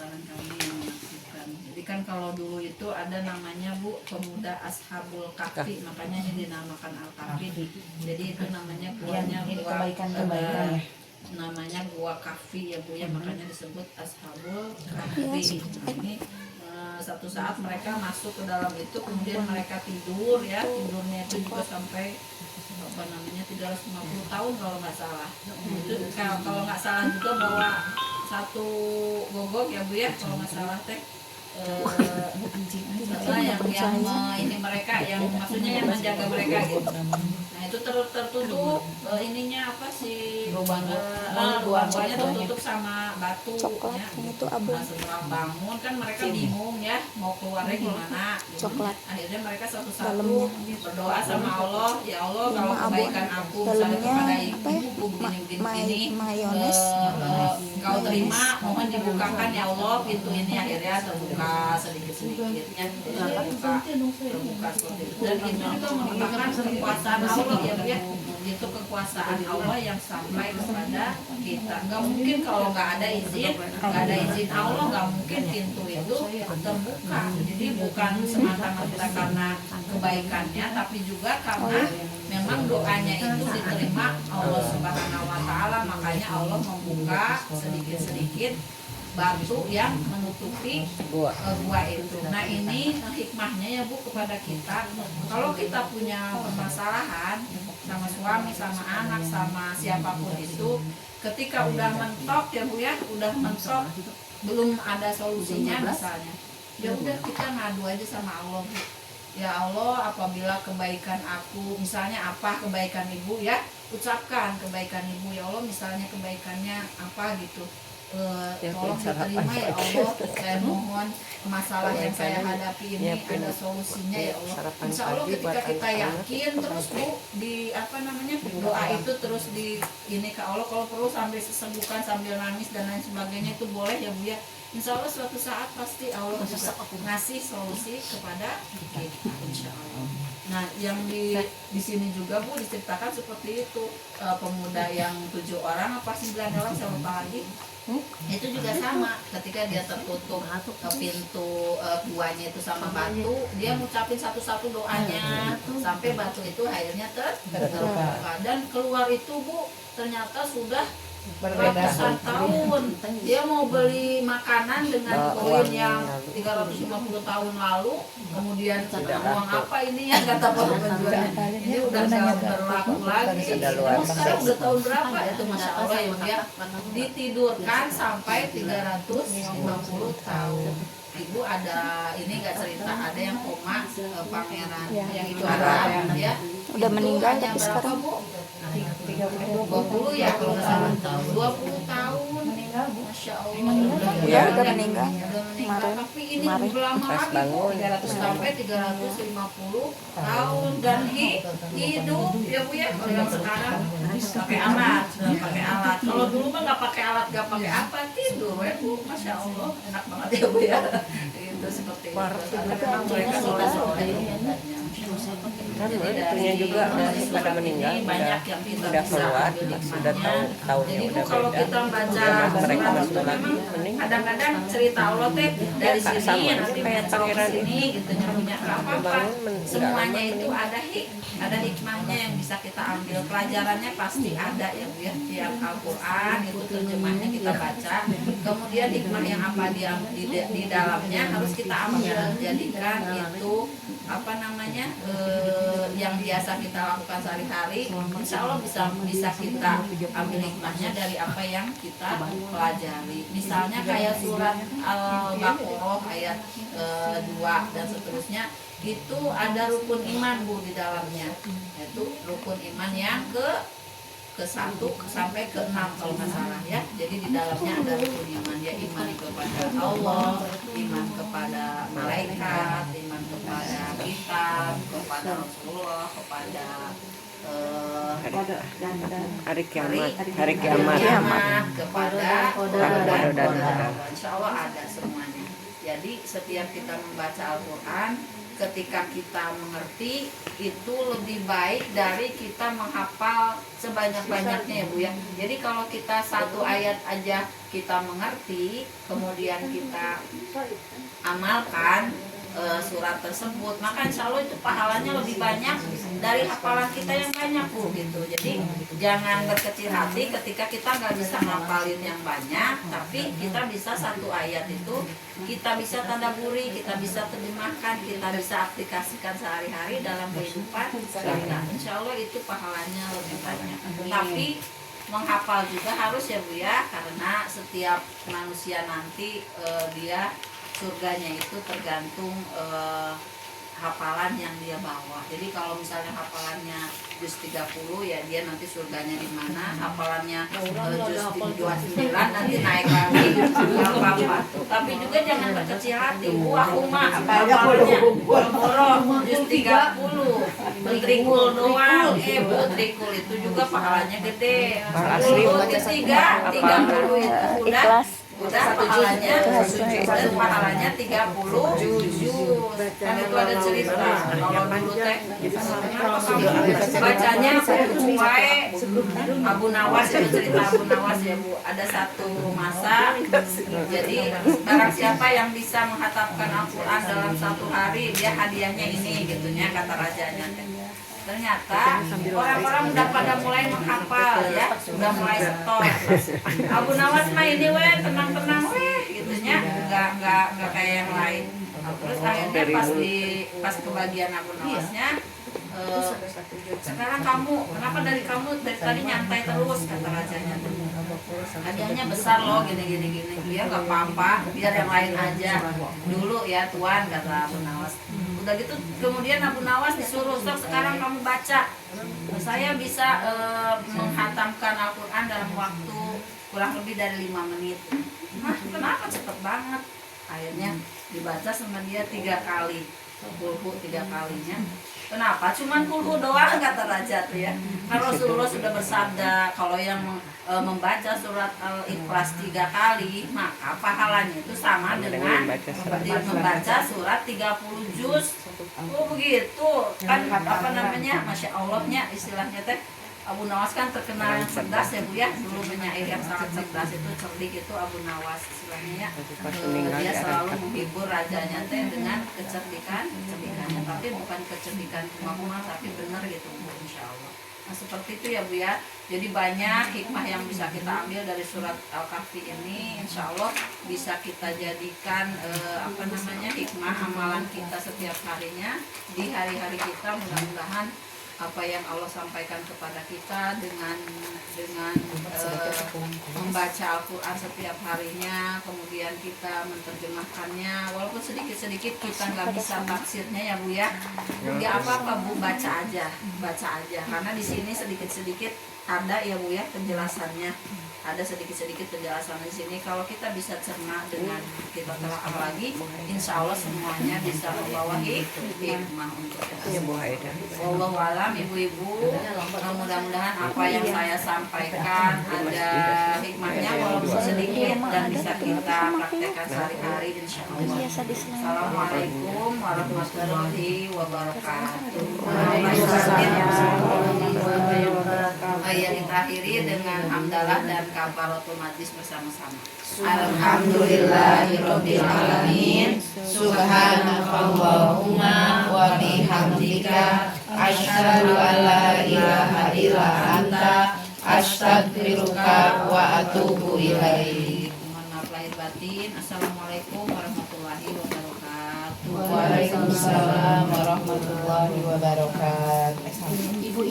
kesalahan kami yang menakutkan. Jadi kan kalau dulu itu ada namanya Bu pemuda Ashabul Kahfi, makanya ini dinamakan Al-Kahfi. Jadi itu namanya guanya gua kebaikan namanya gua Kahfi ya Bu ya, makanya disebut Ashabul Kahfi. Nah, ini satu saat mereka masuk ke dalam itu, kemudian mereka tidur ya, tidurnya itu juga sampai apa namanya 350 tahun kalau nggak salah. Itu kalau nggak salah juga bawa satu gogok ya Bu ya, kalau nggak salah teh yang ini mereka yang maksudnya yang menjaga mereka gitu. Nah itu tertutup ininya apa sih lubangnya tertutup sama batu ya. Nah, setelah bangun kan mereka bingung ya mau keluarnya gimana gitu. Akhirnya mereka satu-satu berdoa sama Allah, ya Allah kalau kebaikan aku misalnya kepada ibu begini kau terima, mohon dibukakan ya Allah pintu ini. Akhirnya terbuka sedikit-sedikitnya terbuka seperti itu. Dan itu juga merupakan kekuasaan Allah ya, itu kekuasaan Allah yang sampai kepada kita. Nggak mungkin kalau nggak ada izin Allah, nggak mungkin pintu itu terbuka. Jadi bukan semata-mata karena kebaikannya, tapi juga karena memang doanya itu diterima Allah Subhanahu wa Ta'ala. Makanya Allah membuka sedikit-sedikit batu yang menutupi gua itu. Nah ini hikmahnya ya Bu kepada kita. Kalau kita punya permasalahan sama suami, sama anak, sama siapapun itu, ketika udah mentok ya Bu ya, udah mentok belum ada solusinya misalnya, ya udah kita ngadu aja sama Allah Bu. Ya Allah, apabila kebaikan aku, misalnya apa kebaikan Ibu ya, ucapkan kebaikan Ibu. Ya Allah, misalnya kebaikannya apa gitu, tolong diterima ya Allah. Saya mohon masalah yang saya hadapi ini ada solusinya ya Allah. Insya Allah ketika kita yakin terus Bu di apa namanya doa itu terus di ini ke Allah, kalau perlu sambil sesembuhkan sambil nangis dan lain sebagainya itu boleh ya Bu ya. Insya Allah suatu saat pasti Allah bisa ngasih solusi kepada kita, insya Allah. Nah, yang di sini juga Bu diceritakan seperti itu, pemuda yang 7 orang apa 9 orang saya lupa lagi. Itu juga sama, ketika dia tertutup pintu guanya itu sama batu, dia ngucapin satu-satu doanya sampai batu itu akhirnya terbuka dan keluar itu Bu ternyata sudah ratusan tahun. Dia mau beli makanan dengan koin yang 350 tahun lalu, kemudian uang apa ini ya kata penjualnya, ini udah gak berlaku lagi. Sekarang udah tahun berapa itu, Masya Allah ya dia ditidurkan sampai 350 tahun. Ibu ada ini nggak cerita, ada yang koma pangeran yang itu Arab ya, udah meninggal tapi sekarang 20 ya kalau nggak salah, 20 tahun meninggal Bu, Masya Allah. Ya udah meninggal kemarin. Tapi ini lama lagi Bu, 300 sampai 350 tahun dan hidup ya Bu ya. Kalau yang sekarang pakai alat, kalau dulu mah nggak pakai alat, nggak pakai apa, tidur ya Bu, Masya Allah enak banget ya Bu ya. Itu seperti itu. Memang mereka soleh-soleh. Kan itunya juga pada meninggal, banyak yang kita udah bisa keluar, ambil sudah tahu hikmahnya. tahunnya Jadi Bu udah kalau beda. kita baca Mereka surat masuk itu lagi memang meninggal. kadang-kadang cerita Allah teh dari Sama, sini nanti kayak muncul ke pangeran sini gitu punya apa-apa. bangun, Semuanya nggak itu ada hikmahnya yang bisa kita ambil. Pelajarannya pasti ada ya Bu ya. Tiap Al-Qur'an itu terjemahnya kita baca. Kemudian hikmah yang apa di dalamnya harus kita ambil, jadikan itu apa namanya yang biasa kita lakukan sehari-hari. Insya Allah bisa kita ambil hikmahnya dari apa yang kita pelajari. Misalnya kayak surat Al-Baqarah ayat 2 dan seterusnya, itu ada rukun iman Bu di dalamnya. Itu rukun iman yang ke 1 sampai ke 6 kalau nggak salah ya. Jadi di dalamnya ada rukun iman ya, iman kepada Allah, iman kepada malaikat, iman kepada kitab, kepada Rasulullah, kepada hari kiamat, kepada dan insya Allah ada semuanya. Jadi setiap kita membaca Al-Quran ketika kita mengerti itu lebih baik dari kita menghafal sebanyak-banyaknya ya Bu ya. Jadi kalau kita satu ayat aja kita mengerti, kemudian kita amalkan surat tersebut, maka insya Allah itu pahalanya lebih banyak dari hafalan kita yang banyak Bu gitu. Jadi jangan berkecil hati ketika kita nggak bisa ngapalin yang banyak, tapi kita bisa satu ayat itu kita bisa tadaburi, kita bisa terjemahkan, kita bisa aplikasikan sehari-hari dalam kehidupan kita. Insya Allah itu pahalanya lebih banyak. Tapi menghafal juga harus ya Bu ya, karena setiap manusia nanti dia surganya itu tergantung hafalan yang dia bawa. Jadi kalau misalnya hafalannya juz 30 ya dia nanti surganya di mana, hafalannya juz 29 nanti naik lagi apa-apa. Tapi juga jangan berkecil hati, aku mah hafalannya boro-boro juz 30 Trikul doang, Trikul itu juga pahalanya gede. 30 itu udah pahalanya 30 juz. Kan itu ada cerita kalau dulu teh bacanya wae Abu Nawas, itu cerita Abu Nawas ya Bu. Ada satu masa, jadi barang siapa yang bisa menghatamkan Al-Quran dalam satu hari, dia hadiahnya ini gitunya kata rajanya. Ternyata orang-orang udah pada mulai menghafal ya, sudah mulai setor. Abu Nawas mah ini tenang-tenang gitunya, nggak kayak yang lain. Terus akhirnya pas kebagian Abu Nawasnya, sekarang kamu kenapa dari tadi nyantai terus kata rajanya. Hadiahnya besar loh gini. Dia nggak apa-apa, biar yang lain aja dulu ya Tuan kata Abu Nawas. Udah gitu kemudian Abu Nawas disuruh, sekarang kamu baca. Saya bisa menghatamkan Al-Quran dalam waktu kurang lebih dari 5 menit. Nah kenapa cepet banget? Akhirnya dibaca sama dia 3 kali, kulhu 3 kalinya. Kenapa? Cuman kulhu doang kata raja tuh ya. Karena Rasulullah sudah bersabda kalau yang membaca surat Al-Ikhlas 3 kali maka pahalanya itu sama dengan membaca surat 30 juz. Oh begitu kan, apa namanya, Masya Allahnya istilahnya teh. Abu Nawas kan terkenal yang cerdas ya Bu ya, dulu penyair yang sangat cerdas itu, cerdik itu Abu Nawas istilahnya ya. Dia selalu menghibur rajanya teh dengan kecerdikannya, tapi bukan kecerdikan cuma tapi benar gitu Bu, insya Allah. Nah seperti itu ya Bu ya. Jadi banyak hikmah yang bisa kita ambil dari surat Al-Kahfi ini, insya Allah bisa kita jadikan hikmah amalan kita setiap harinya di hari-hari kita. Mudah-mudahan apa yang Allah sampaikan kepada kita dengan membaca Al-Quran setiap harinya, kemudian kita menerjemahkannya, walaupun sedikit-sedikit kita nggak bisa tafsirnya ya Bu ya. Ya apa-apa Bu, baca aja, karena di sini sedikit-sedikit ada ya Bu ya penjelasannya. Ada sedikit-sedikit penjelasan di sini. Kalau kita bisa cerna dengan kita telah lagi, insya Allah semuanya bisa membawa hikmah untuk kita. Wallahu alam ibu-ibu. Mudah-mudahan apa yang saya sampaikan ada hikmahnya walaupun sedikit dan bisa kita praktekkan sehari-hari insya Allah. Assalamualaikum warahmatullahi wabarakatuh. Yang kita akhiri dengan hamdalah dan kafaratul majlis bersama-sama. Alhamdulillahirabbil alamin. Subhanakallahumma wa bihamdika asyhadu an la ilaha illa anta astaghfiruka wa atubu ilaik. Mohon maaf lahir batin. Assalamualaikum warahmatullahi wabarakatuh. Waalaikumsalam warahmatullahi wabarakatuh.